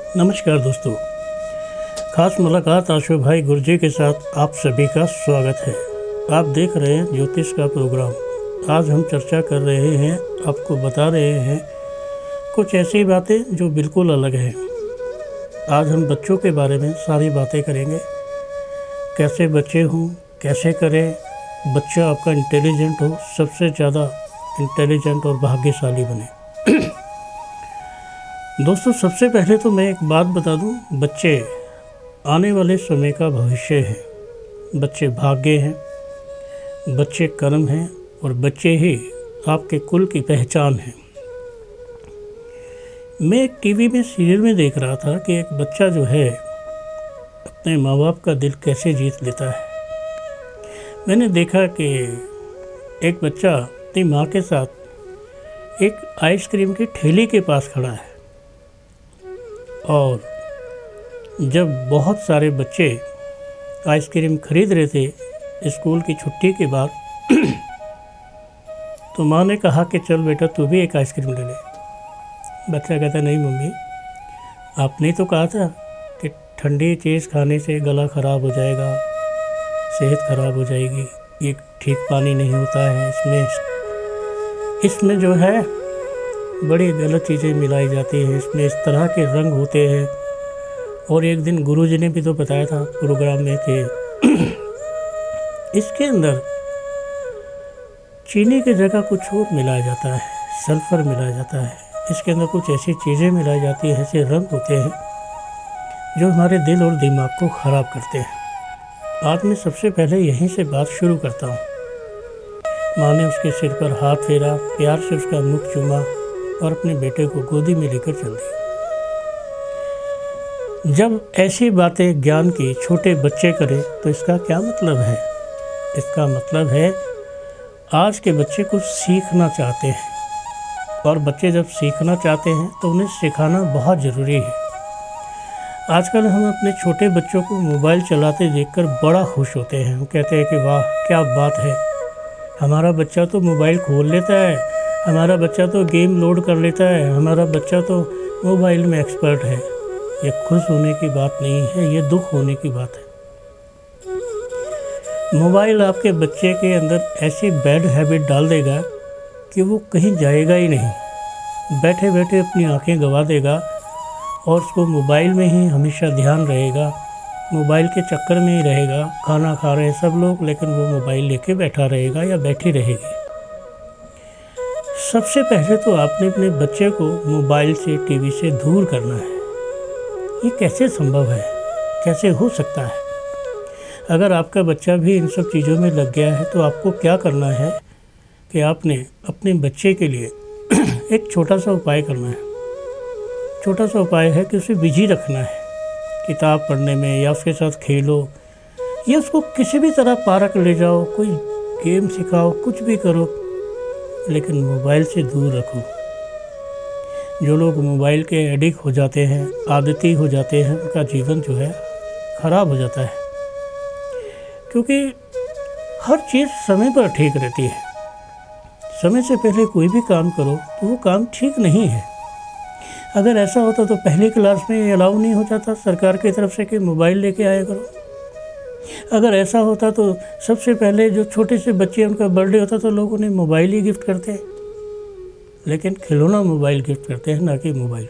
नमस्कार दोस्तों, खास मुलाकात आशु भाई गुरजे के साथ आप सभी का स्वागत है। आप देख रहे हैं ज्योतिष का प्रोग्राम। आज हम चर्चा कर रहे हैं, आपको बता रहे हैं कुछ ऐसी बातें जो बिल्कुल अलग हैं। आज हम बच्चों के बारे में सारी बातें करेंगे। कैसे बच्चे हों, कैसे करें बच्चा आपका इंटेलिजेंट हो, सबसे ज़्यादा इंटेलिजेंट और भाग्यशाली बने। दोस्तों, सबसे पहले तो मैं एक बात बता दूं, बच्चे आने वाले समय का भविष्य हैं। बच्चे भाग्य हैं, बच्चे कर्म हैं और बच्चे ही आपके कुल की पहचान हैं। मैं एक टीवी में सीरियल में देख रहा था कि एक बच्चा जो है अपने माँ बाप का दिल कैसे जीत लेता है। मैंने देखा कि एक बच्चा अपनी माँ के साथ एक आइसक्रीम की ठेली के पास खड़ा है और जब बहुत सारे बच्चे आइसक्रीम खरीद रहे थे स्कूल की छुट्टी के बाद, तो माँ ने कहा कि चल बेटा तू भी एक आइसक्रीम ले ले। बच्चा कहता नहीं मम्मी, आपने तो कहा था कि ठंडी चीज़ खाने से गला ख़राब हो जाएगा, सेहत ख़राब हो जाएगी, ये ठीक पानी नहीं होता है, इसमें जो है बड़ी गलत चीज़ें मिलाई जाती हैं, इसमें इस तरह के रंग होते हैं। और एक दिन गुरुजी ने भी तो बताया था प्रोग्राम में कि इसके अंदर चीनी की जगह कुछ और मिलाया जाता है, सल्फ़र मिलाया जाता है, इसके अंदर कुछ ऐसी चीज़ें मिलाई जाती हैं, ऐसे रंग होते हैं जो हमारे दिल और दिमाग को ख़राब करते हैं। आज मैं सबसे पहले यहीं से बात शुरू करता हूँ। माँ ने उसके सिर पर हाथ फेरा, प्यार से उसका मुख चूमा और अपने बेटे को गोदी में लेकर चल दी। जब ऐसी बातें ज्ञान की छोटे बच्चे करें तो इसका क्या मतलब है? इसका मतलब है आज के बच्चे कुछ सीखना चाहते हैं और बच्चे जब सीखना चाहते हैं तो उन्हें सिखाना बहुत ज़रूरी है। आजकल हम अपने छोटे बच्चों को मोबाइल चलाते देखकर बड़ा खुश होते हैं। हम कहते हैं कि वाह क्या बात है, हमारा बच्चा तो मोबाइल खोल लेता है, हमारा बच्चा तो गेम लोड कर लेता है, हमारा बच्चा तो मोबाइल में एक्सपर्ट है। ये खुश होने की बात नहीं है, ये दुख होने की बात है। मोबाइल आपके बच्चे के अंदर ऐसी बैड हैबिट डाल देगा कि वो कहीं जाएगा ही नहीं। बैठे बैठे अपनी आंखें गंवा देगा और उसको मोबाइल में ही हमेशा ध्यान रहेगा, मोबाइल के चक्कर में ही रहेगा। खाना खा रहे हैं सब लोग, लेकिन वो मोबाइल लेके बैठा रहेगा या बैठी रहेगी। सबसे पहले तो आपने अपने बच्चे को मोबाइल से, टीवी से दूर करना है। ये कैसे संभव है, कैसे हो सकता है? अगर आपका बच्चा भी इन सब चीज़ों में लग गया है तो आपको क्या करना है कि आपने अपने बच्चे के लिए एक छोटा सा उपाय करना है। छोटा सा उपाय है कि उसे बिजी रखना है, किताब पढ़ने में या उसके साथ खेलो या उसको किसी भी तरह पार्क ले जाओ, कोई गेम सिखाओ, कुछ भी करो, लेकिन मोबाइल से दूर रखो। जो लोग मोबाइल के एडिक्ट हो जाते हैं, आदती हो जाते हैं, उनका जीवन जो है ख़राब हो जाता है, क्योंकि हर चीज़ समय पर ठीक रहती है। समय से पहले कोई भी काम करो तो वो काम ठीक नहीं है। अगर ऐसा होता तो पहली क्लास में ये अलाउ नहीं हो जाता सरकार की तरफ से कि मोबाइल लेके आया करो। अगर ऐसा होता तो सबसे पहले जो छोटे से बच्चे उनका बर्थडे होता तो लोग उन्हें मोबाइल ही गिफ्ट करते हैं, लेकिन खिलौना मोबाइल गिफ्ट करते हैं, ना कि मोबाइल।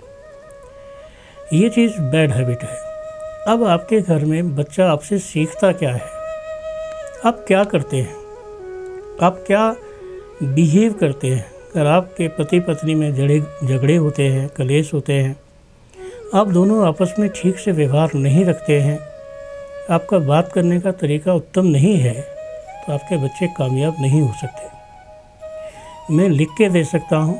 ये चीज़ बैड हैबिट है। अब आपके घर में बच्चा आपसे सीखता क्या है, आप क्या करते हैं, आप क्या बिहेव करते हैं। अगर आपके पति पत्नी में झगड़े होते हैं, कलेश होते हैं, आप दोनों आपस में ठीक से व्यवहार नहीं रखते हैं, आपका बात करने का तरीका उत्तम नहीं है, तो आपके बच्चे कामयाब नहीं हो सकते। मैं लिख के दे सकता हूँ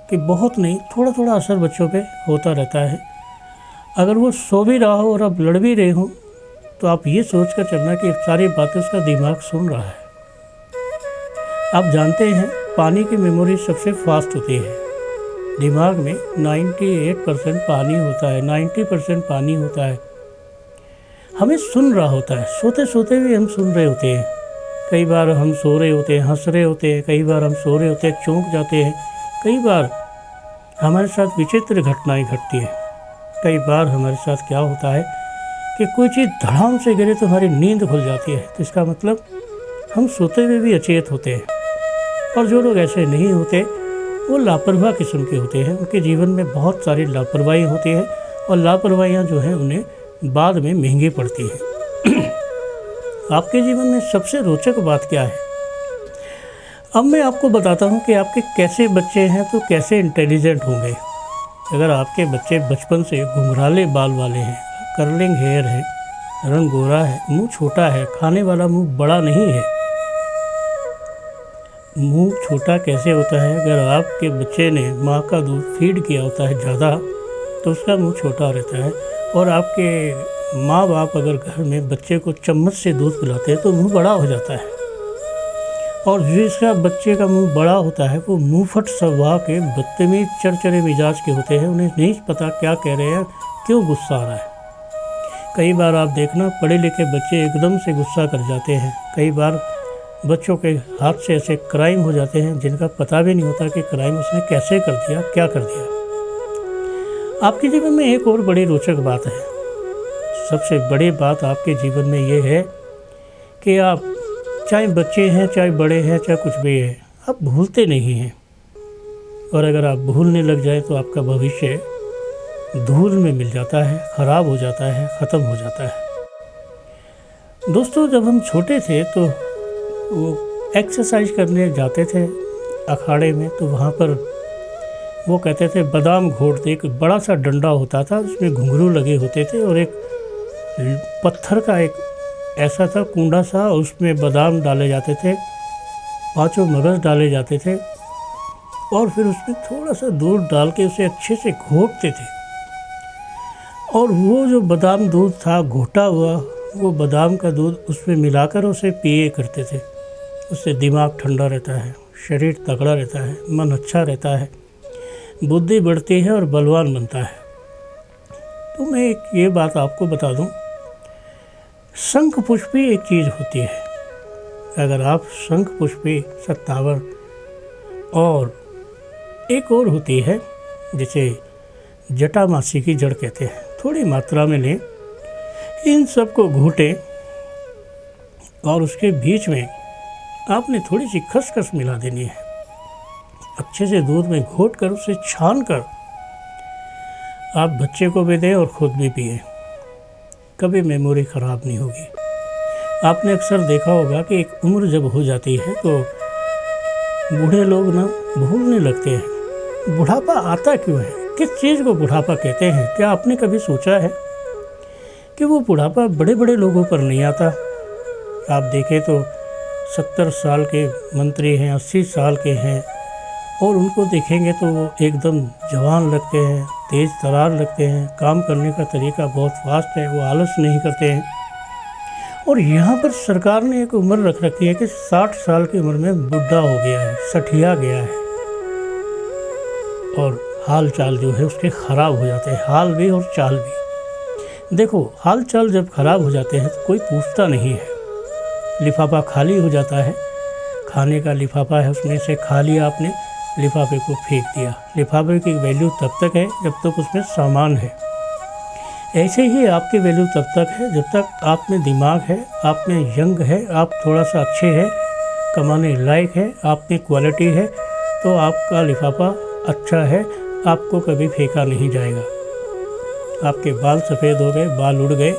कि बहुत नहीं, थोड़ा थोड़ा असर बच्चों पे होता रहता है। अगर वो सो भी रहा हो और आप लड़ भी रहे हो तो आप ये सोच कर चलना कि सारी बातें उसका दिमाग सुन रहा है। आप जानते हैं पानी की मेमोरी सबसे फास्ट होती है। दिमाग में 98% पानी होता है, 90% पानी होता है। हमें सुन रहा होता है, सोते सोते भी हम सुन रहे होते हैं। कई बार हम सो रहे होते हैं, हंस रहे होते हैं, कई बार हम सो रहे होते हैं, चौंक जाते हैं, कई बार हमारे साथ विचित्र घटनाएं घटती हैं। कई बार हमारे साथ क्या होता है कि कोई चीज़ धड़ाम से गिरे तो हमारी नींद खुल जाती है, तो इसका मतलब हम सोते हुए भी अचेत होते हैं। और जो लोग ऐसे नहीं होते वो लापरवाह किस्म के होते हैं, उनके जीवन में बहुत सारी लापरवाही होती है और लापरवाहियाँ जो हैं उन्हें बाद में महंगी पड़ती हैं। आपके जीवन में सबसे रोचक बात क्या है? अब मैं आपको बताता हूँ कि आपके कैसे बच्चे हैं तो कैसे इंटेलिजेंट होंगे। अगर आपके बच्चे बचपन से घुंघराले बाल वाले हैं, कर्लिंग हेयर है, रंग गोरा है, मुंह छोटा है, खाने वाला मुंह बड़ा नहीं है। मुंह छोटा कैसे होता है? अगर आपके बच्चे ने माँ का दूध फीड किया होता है ज़्यादा तो उसका मुंह छोटा रहता है, और आपके माँ बाप अगर घर में बच्चे को चम्मच से दूध पिलाते हैं तो मुंह बड़ा हो जाता है। और जिसका बच्चे का मुंह बड़ा होता है वो मुंहफट स्वभाव के बदतमीज चरचरे मिजाज के होते हैं, उन्हें नहीं पता क्या कह रहे हैं, क्यों गुस्सा आ रहा है। कई बार आप देखना पढ़े लिखे बच्चे एकदम से गुस्सा कर जाते हैं। कई बार बच्चों के हाथ से ऐसे क्राइम हो जाते हैं जिनका पता भी नहीं होता कि क्राइम उसने कैसे कर दिया, क्या कर दिया। आपके जीवन में एक और बड़ी रोचक बात है। सबसे बड़ी बात आपके जीवन में ये है कि आप चाहे बच्चे हैं, चाहे बड़े हैं, चाहे कुछ भी है, आप भूलते नहीं हैं। और अगर आप भूलने लग जाए तो आपका भविष्य धूल में मिल जाता है, ख़राब हो जाता है, ख़त्म हो जाता है। दोस्तों, जब हम छोटे थे तो वो एक्सरसाइज करने जाते थे अखाड़े में, तो वहाँ पर वो कहते थे बादाम घोटते। एक बड़ा सा डंडा होता था, उसमें घुंघरू लगे होते थे, और एक पत्थर का एक ऐसा था कुंडा सा, उसमें बादाम डाले जाते थे, 5 मगज़ डाले जाते थे, और फिर उसमें थोड़ा सा दूध डाल के उसे अच्छे से घोटते थे। और वो जो बादाम दूध था घोटा हुआ, वो बादाम का दूध उसमें मिलाकर उसे पिए करते थे। उससे दिमाग ठंडा रहता है, शरीर तगड़ा रहता है, मन अच्छा रहता है, बुद्धि बढ़ती है और बलवान बनता है। तो मैं एक ये बात आपको बता दूं, शंख पुष्पी एक चीज़ होती है। अगर आप शंख पुष्पी, सत्तावर, और एक और होती है जिसे जटामासी की जड़ कहते हैं, थोड़ी मात्रा में लें, इन सब को घोटें और उसके बीच में आपने थोड़ी सी खसखस मिला देनी है। अच्छे से दूध में घोट कर उसे छान कर आप बच्चे को भी दें और ख़ुद भी पिए। कभी मेमोरी ख़राब नहीं होगी। आपने अक्सर देखा होगा कि एक उम्र जब हो जाती है तो बूढ़े लोग ना भूलने लगते हैं। बुढ़ापा आता क्यों है? किस चीज़ को बुढ़ापा कहते हैं? क्या आपने कभी सोचा है कि वो बुढ़ापा बड़े बड़े लोगों पर नहीं आता? आप देखें तो 70 साल के मंत्री हैं, 80 साल के हैं, और उनको देखेंगे तो वो एकदम जवान लगते हैं, तेज़ तरार लगते हैं, काम करने का तरीका बहुत फास्ट है, वो आलस नहीं करते हैं। और यहाँ पर सरकार ने एक उम्र रख रखी है कि 60 साल की उम्र में बुढ़ा हो गया है, सठिया गया है, और हाल चाल जो है उसके ख़राब हो जाते हैं, हाल भी और चाल भी। देखो, हाल चाल जब ख़राब हो जाते हैं तो कोई पूछता नहीं है। लिफाफा खाली हो जाता है, खाने का लिफाफा है, उसमें से खा लिया आपने, लिफाफे को फेंक दिया। लिफाफे की वैल्यू तब तक है जब तक उसमें सामान है। ऐसे ही आपकी वैल्यू तब तक है जब तक आप में दिमाग है, आप में यंग है, आप थोड़ा सा अच्छे हैं, कमाने लायक है, आप में क्वालिटी है, तो आपका लिफाफा अच्छा है, आपको कभी फेंका नहीं जाएगा। आपके बाल सफ़ेद हो गए, बाल उड़ गए,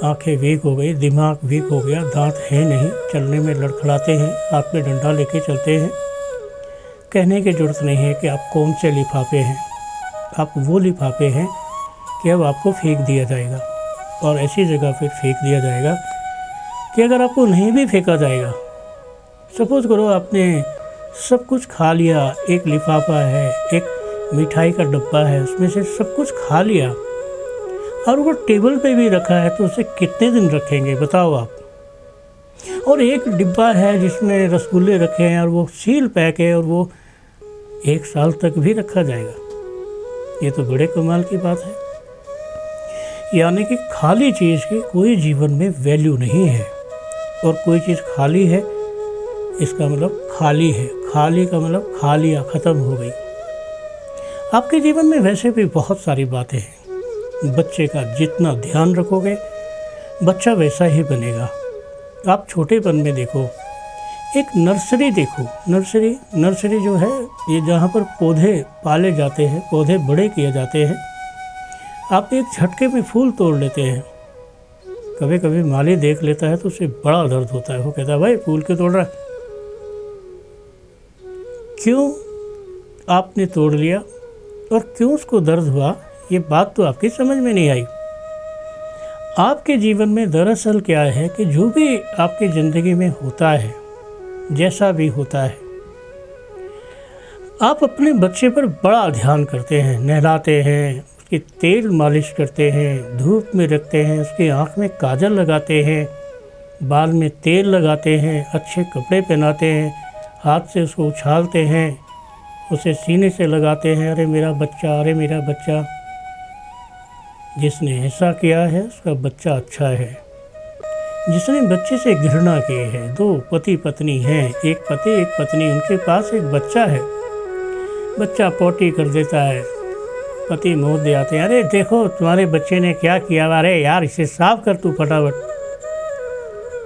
आंखें वीक हो गई, दिमाग वीक हो गया, दांत है नहीं, चलने में लड़खड़ाते हैं, हाथ में डंडा लेके चलते हैं, कहने की ज़रूरत नहीं है कि आप कौन से लिफाफे हैं। आप वो लिफाफे हैं कि अब आपको फेंक दिया जाएगा, और ऐसी जगह पर फेंक दिया जाएगा कि अगर आपको नहीं भी फेंका जाएगा, सपोज़ करो आपने सब कुछ खा लिया, एक लिफाफा है, एक मिठाई का डब्बा है, उसमें से सब कुछ खा लिया और वो टेबल पे भी रखा है, तो उसे कितने दिन रखेंगे बताओ आप? और एक डिब्बा है जिसमें रसगुल्ले रखे हैं और वो सील पैक है और वो 1 साल तक भी रखा जाएगा। ये तो बड़े कमाल की बात है। यानी कि खाली चीज़ की कोई जीवन में वैल्यू नहीं है, और कोई चीज़ खाली है इसका मतलब खाली है, खाली का मतलब खा लिया, ख़त्म हो गई। आपके जीवन में वैसे भी बहुत सारी बातें हैं, बच्चे का जितना ध्यान रखोगे बच्चा वैसा ही बनेगा। आप छोटेपन में देखो, एक नर्सरी देखो, नर्सरी जो है ये जहाँ पर पौधे पाले जाते हैं, पौधे बड़े किए जाते हैं। आप एक झटके में फूल तोड़ लेते हैं। कभी कभी माली देख लेता है तो उसे बड़ा दर्द होता है। वो कहता है भाई फूल क्यों तोड़ रहा है, क्यों आपने तोड़ लिया और क्यों उसको दर्द हुआ, ये बात तो आपकी समझ में नहीं आई। आपके जीवन में दरअसल क्या है कि जो भी आपकी ज़िंदगी में होता है, जैसा भी होता है, आप अपने बच्चे पर बड़ा ध्यान करते हैं, नहलाते हैं, उसकी तेल मालिश करते हैं, धूप में रखते हैं, उसकी आँख में काजल लगाते हैं, बाल में तेल लगाते हैं, अच्छे कपड़े पहनाते हैं, हाथ से उसको उछालते हैं, उसे सीने से लगाते हैं, अरे मेरा बच्चा, अरे मेरा बच्चा। जिसने ऐसा किया है उसका बच्चा अच्छा है। जिसने बच्चे से घृणा की है, दो पति पत्नी हैं, एक पति एक पत्नी, उनके पास एक बच्चा है, बच्चा पोटी कर देता है, पति मोह दे आते हैं, अरे देखो तुम्हारे बच्चे ने क्या किया, अरे यार इसे साफ कर तू फटाफट।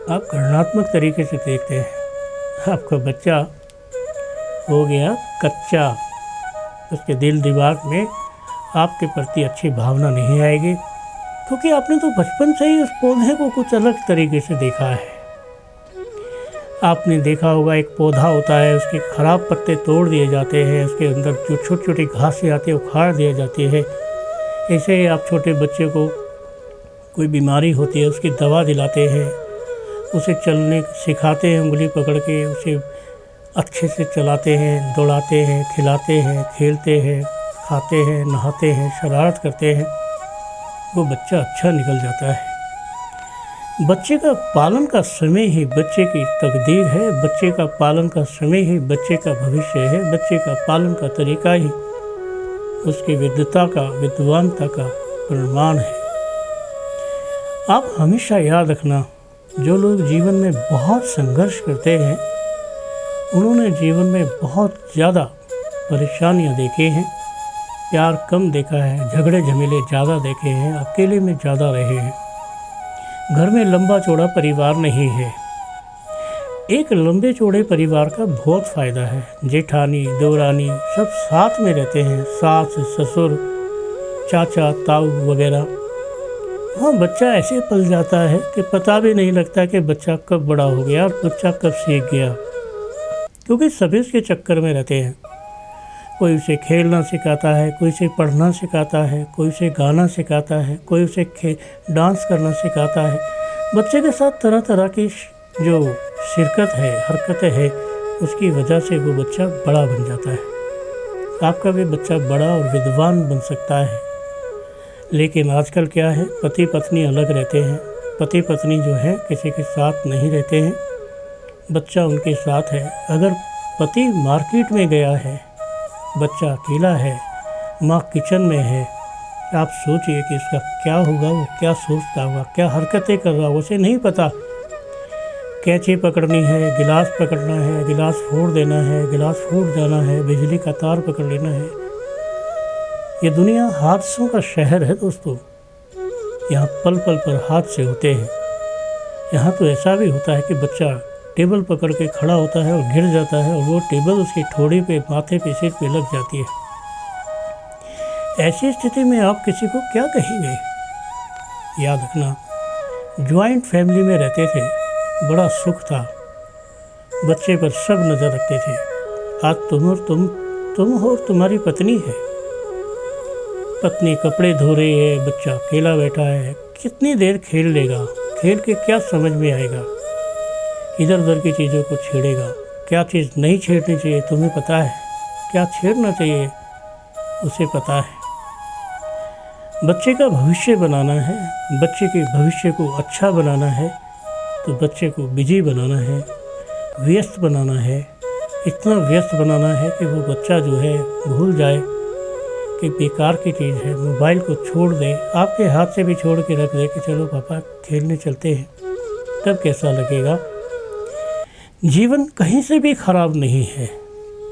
आप घृणात्मक तरीके से देखते हैं, आपका बच्चा हो गया कच्चा, उसके दिल दिमाग में आपके प्रति अच्छी भावना नहीं आएगी, क्योंकि आपने तो बचपन से ही उस पौधे को कुछ अलग तरीके से देखा है। आपने देखा होगा एक पौधा होता है, उसके खराब पत्ते तोड़ दिए जाते हैं, उसके अंदर जो छोटी छोटी घासें आती है उखाड़ दिया जाती है। ऐसे ही आप छोटे बच्चे को कोई बीमारी होती है उसकी दवा दिलाते हैं, उसे चलने सिखाते हैं, उंगली पकड़ के उसे अच्छे से चलाते हैं, दौड़ाते हैं, खिलाते हैं, खेलते हैं, खाते हैं, नहाते हैं, शरारत करते हैं, वो बच्चा अच्छा निकल जाता है। बच्चे का पालन का समय ही बच्चे की तकदीर है, बच्चे का पालन का समय ही बच्चे का भविष्य है, बच्चे का पालन का तरीका ही उसकी विद्वता का, विद्वानता का प्रमाण है। आप हमेशा याद रखना, जो लोग जीवन में बहुत संघर्ष करते हैं उन्होंने जीवन में बहुत ज़्यादा परेशानियां देखी हैं, प्यार कम देखा है, झगड़े झमेले ज़्यादा देखे हैं, अकेले में ज़्यादा रहे हैं। घर में लंबा चौड़ा परिवार नहीं है। एक लंबे चौड़े परिवार का बहुत फ़ायदा है, जेठानी देवरानी सब साथ में रहते हैं, सास ससुर चाचा ताऊ वगैरह। हाँ, बच्चा ऐसे पल जाता है कि पता भी नहीं लगता कि बच्चा कब बड़ा हो गया और बच्चा कब सीख गया, क्योंकि सभी उसके चक्कर में रहते हैं। कोई उसे खेलना सिखाता है, कोई उसे पढ़ना सिखाता है, कोई उसे गाना सिखाता है, कोई उसे डांस करना सिखाता है। बच्चे के साथ तरह तरह की जो शिरकत है, हरकतें हैं, उसकी वजह से वो बच्चा बड़ा बन जाता है। आपका भी बच्चा बड़ा और विद्वान बन सकता है। लेकिन आजकल क्या है, पति पत्नी अलग रहते हैं, पति पत्नी जो है किसी के साथ नहीं रहते हैं, बच्चा उनके साथ है। अगर पति मार्केट में गया है, बच्चा अकेला है, माँ किचन में है, आप सोचिए कि इसका क्या होगा, वो क्या सोचता होगा, क्या हरकतें कर रहा होगा, उसे नहीं पता। कैंची पकड़नी है, गिलास पकड़ना है, गिलास फोड़ देना है, गिलास फूट जाना है, बिजली का तार पकड़ लेना है। ये दुनिया हादसों का शहर है दोस्तों। यहाँ पल पल पर हादसे होते हैं। यहाँ तो ऐसा भी होता है कि बच्चा टेबल पकड़ के खड़ा होता है और गिर जाता है और वो टेबल उसकी ठोड़ी पे, माथे पे, सिर पे लग जाती है। ऐसी स्थिति में आप किसी को क्या कहेंगे? याद रखना, ज्वाइंट फैमिली में रहते थे, बड़ा सुख था, बच्चे पर सब नज़र रखते थे। आज तुम हो और तुम्हारी पत्नी है, पत्नी कपड़े धो रही है, बच्चा अकेला बैठा है, कितनी देर खेल लेगा, खेल के क्या समझ में आएगा, इधर उधर की चीज़ों को छेड़ेगा। क्या चीज़ नहीं छेड़नी चाहिए तुम्हें पता है, क्या छेड़ना चाहिए उसे पता है। बच्चे का भविष्य बनाना है, बच्चे के भविष्य को अच्छा बनाना है तो बच्चे को बिजी बनाना है, व्यस्त बनाना है, इतना व्यस्त बनाना है कि वो बच्चा जो है भूल जाए कि बेकार की चीज़ है, मोबाइल को छोड़ दे, आपके हाथ से भी छोड़ के रख दे कि चलो पापा खेलने चलते हैं। तब कैसा लगेगा? जीवन कहीं से भी ख़राब नहीं है,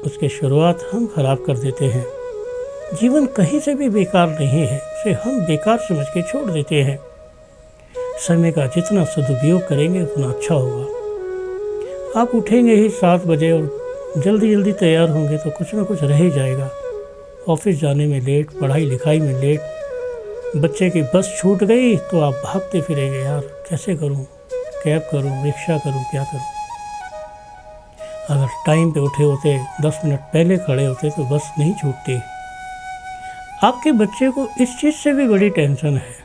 उसकी शुरुआत हम ख़राब कर देते हैं। जीवन कहीं से भी बेकार नहीं है, उसे हम बेकार समझ के छोड़ देते हैं। समय का जितना सदुपयोग करेंगे उतना अच्छा होगा। आप उठेंगे ही 7 बजे और जल्दी जल्दी तैयार होंगे तो कुछ ना कुछ रह ही जाएगा। ऑफिस जाने में लेट, पढ़ाई लिखाई में लेट, बच्चे की बस छूट गई तो आप भागते फिरेंगे, यार कैसे करूं, कैब करूं, रिक्शा करूं, क्या करूं। अगर टाइम पे उठे होते, 10 मिनट पहले खड़े होते तो बस नहीं छूटती। आपके बच्चे को इस चीज़ से भी बड़ी टेंशन है।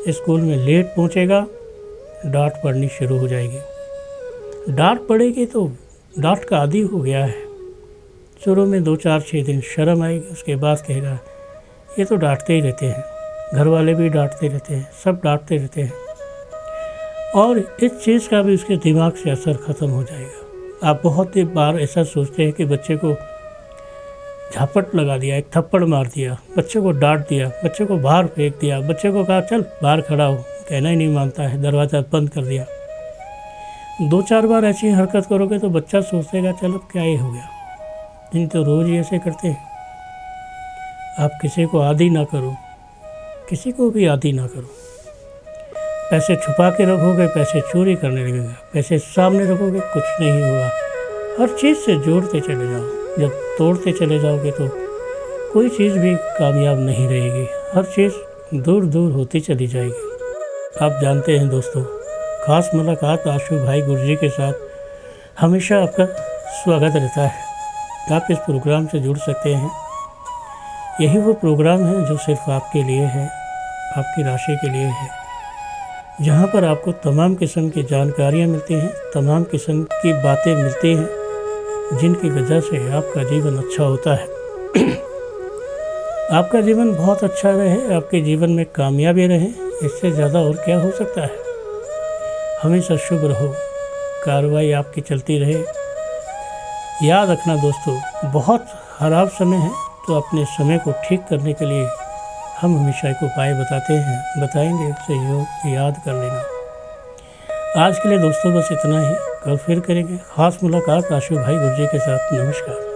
स्कूल में लेट पहुंचेगा, डांट पड़नी शुरू हो जाएगी। डांट पड़ेगी तो डांट का आदी हो गया है। शुरू में 2-4-6 दिन शर्म आएगी, उसके बाद कहेगा ये तो डांटते ही रहते हैं, घर वाले भी डांटते रहते हैं, सब डांटते रहते हैं। और इस चीज़ का भी उसके दिमाग से असर ख़त्म हो जाएगा। आप बहुत ही बार ऐसा सोचते हैं कि बच्चे को झापट लगा दिया, एक थप्पड़ मार दिया, बच्चे को डांट दिया, बच्चे को बाहर फेंक दिया, बच्चे को कहा चल बाहर खड़ा हो, कहना ही नहीं मानता है, दरवाज़ा बंद कर दिया। 2-4 बार ऐसी हरकत करोगे तो बच्चा सोचेगा चल अब क्या ही हो गया, नहीं तो रोज़ ही ऐसे करते हैं। आप किसी को आदी ना करो, किसी को भी आदी ना करो। पैसे छुपा के रखोगे, पैसे चोरी करने लगेगा, पैसे सामने रखोगे, कुछ नहीं होगा। हर चीज़ से जोड़ते चले जाओ। जब तोड़ते चले जाओगे तो कोई चीज़ भी कामयाब नहीं रहेगी, हर चीज़ दूर दूर होती चली जाएगी। आप जानते हैं दोस्तों, ख़ास मुलाकात आशु भाई गुरजी के साथ हमेशा आपका स्वागत रहता है। आप इस प्रोग्राम से जुड़ सकते हैं। यही वो प्रोग्राम है जो सिर्फ आपके लिए है, आपकी राशि के लिए है, जहाँ पर आपको तमाम किस्म की जानकारियाँ मिलती हैं, तमाम किस्म की बातें मिलती हैं, जिनकी वजह से आपका जीवन अच्छा होता है। आपका जीवन बहुत अच्छा रहे, आपके जीवन में कामयाबी रहे, इससे ज़्यादा और क्या हो सकता है। हमेशा शुभ रहो, कार्रवाई आपकी चलती रहे। याद रखना दोस्तों, बहुत ख़राब समय है तो अपने समय को ठीक करने के लिए हम हमेशा एक उपाय बताते हैं, बताएंगे, उसे योग याद कर लेना। आज के लिए दोस्तों बस इतना ही। कल फिर करेंगे ख़ास मुलाकात आशु भाई गुरजी के साथ। नमस्कार।